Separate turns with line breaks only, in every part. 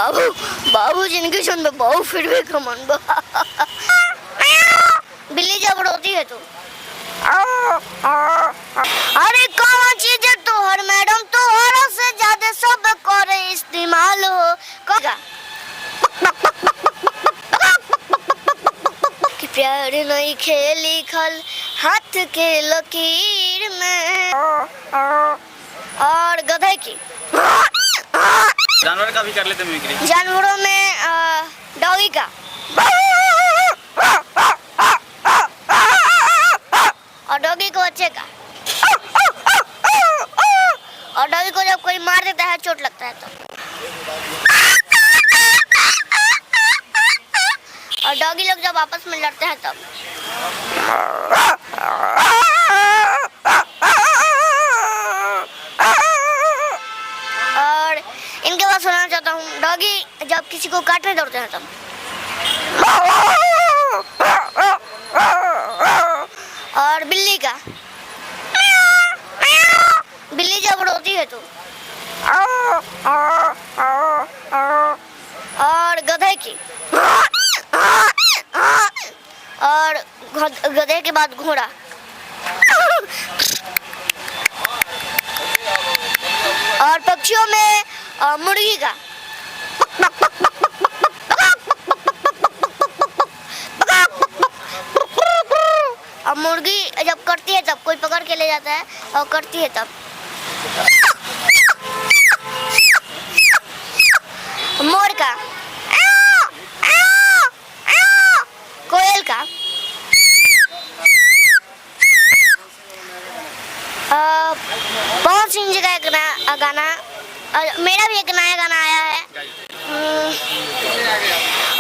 बाबू बाबू जिनके छन में बाबू फिर भी कमन बा। बिल्ली जब रोती है तो अरे कौन चीज है तो हर मैडम तो हर से ज्यादा सब करे इस्तेमाल हो कहा कि प्यार नहीं खेली खल हाथ के लकीर में। और गधे की
जानवर का भी कर लेते मिमिक्री।
जानवरों में डॉगी का और डॉगी को बच्चे का और डॉगी को जब कोई मार देता है चोट लगता है तो और डॉगी लोग जब आपस में लड़ते हैं तब और इनके बात सुनाना चाहता हूँ। डॉगी जब किसी को काटने दौड़ते हैं तब और बिल्ली का बिल्ली जब रोती है तो और गधे की और गधे के बाद घोड़ा और पक्षियों में मुर्गी का और मुर्गी जब करती है तब कोई पकड़ के ले जाता है और करती है तब मोर का कोयल का पवन सिंह जी का एक नया गाना मेरा भी एक नया गाना आया है।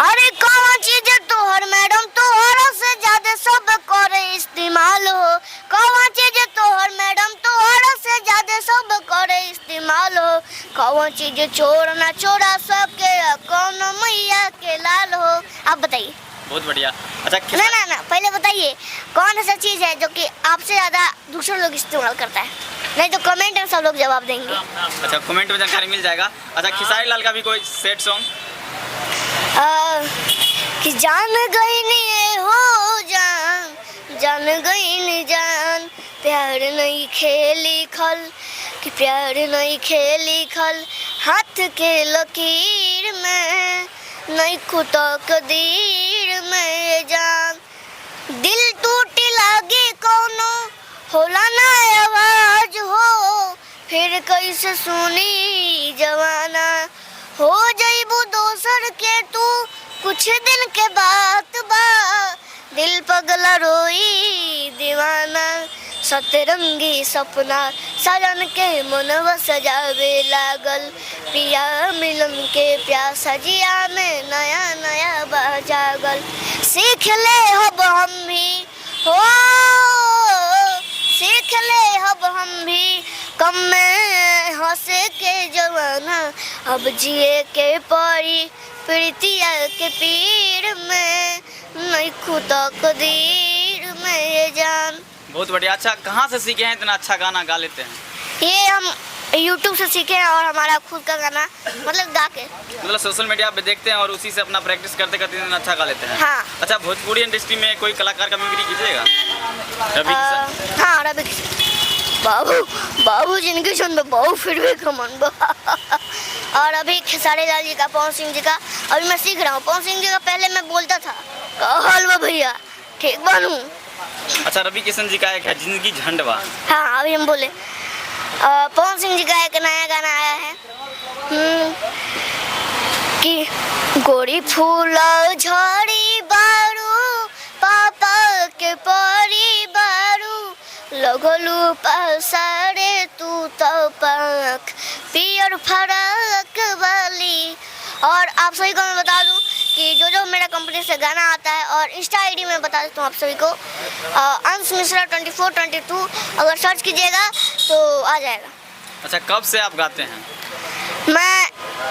अरे कौन चीज है तो हर मैडम तो हर से ज्यादा सब करे इस्तेमाल हो कौन चीज है तो हर मैडम तो हर से ज्यादा सब करे इस्तेमाल हो कौन चीज चोर ना चोरा सबके कौन मैया के लाल हो। आप बताइए।
बहुत बढ़िया। अच्छा
ना पहले बताइए कौन ऐसा चीज है जो कि आपसे ज्यादा दूसरे लोग इस्तेमाल करता है, नहीं तो कमेंट में सब लोग जवाब देंगे।
अच्छा कमेंट में जानकारी मिल जाएगा। अच्छा खेसारी लाल का भी कोई सेट सॉन्ग
कि जान गई नहीं हो जान गई नहीं जान प्यार नहीं खेली खल कि प्यार नहीं खेली खल हाथ के लकीर में नहीं खुदा कदीर में जान दिल टूटी लागी कोनो होला ना आवाज हो फिर कैसे सुनी जवाना हो जाइबू दोसर के तू कुछ दिन के बाद बा दिल पगला रोई दीवाना सतरंगी सपना सजन के मनवा सजावे लागल पिया मिलन के प्यासा जिया में नया नया बजागल सीख ले हब हम भी हो सीख ले हब हम भी कम में हंसे के जवाना अब जिए के पड़ी प्रीतिया के पीर में नहीं खुदा कदीर में जान।
बहुत बढ़िया। अच्छा कहाँ से सीखे हैं इतना अच्छा गाना गा लेते हैं?
ये हम YouTube से सीखे हैं और हमारा खुद का गाना मतलब गा के
मतलब सोशल मीडिया पे देखते हैं और उसी से अपना प्रैक्टिस करते करते इतना अच्छा गा लेते हैं।
हाँ।
अच्छा भोजपुरी इंडस्ट्री में कोई कलाकार का मिमिक्री कीजिएगा? रवि किशन।
हाँ रवि किशन बाबू बाबू जिनके छन में बाबू फिर भी कमन बा। और अभी खेसारी लाल जी का पवन सिंह जी का अभी मैं सीख रहा हूँ। पवन सिंह जी का पहले मैं बोलता था कहल भैया ठीक बनू।
अच्छा रवि किशन जी का एक है जिंदगी झंडवा।
हाँ अभी हम बोले पवन सिंह जी का एक नया गाना आया है कि गोरी फूल झड़ी बारू पापा के परी बारू लगलू पसारे तू तो पंख पियर फरक वाली। और आप सभी को मैं बता दूं कि जो मेरा कंपनी से गाना आता है और इंस्टा आईडी में बता देता हूँ आप सभी को अंश मिश्रा 2422 अगर सर्च कीजिएगा तो आ जाएगा।
अच्छा कब से आप गाते हैं?
मैं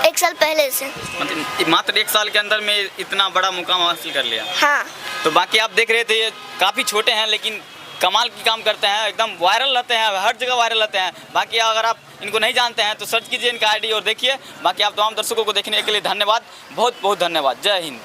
1 साल पहले से।
मतलब मात्र 1 साल के अंदर में इतना बड़ा मुकाम हासिल कर लिया?
हाँ।
तो बाकी आप देख रहे थे ये काफ़ी छोटे हैं लेकिन कमाल की काम करते हैं, एकदम वायरल रहते हैं, हर जगह वायरल रहते हैं। बाकी अगर आप इनको नहीं जानते हैं तो सर्च कीजिए इनका आईडी और देखिए। बाकी आप तमाम दर्शकों को देखने के लिए धन्यवाद, बहुत बहुत धन्यवाद। जय हिंद।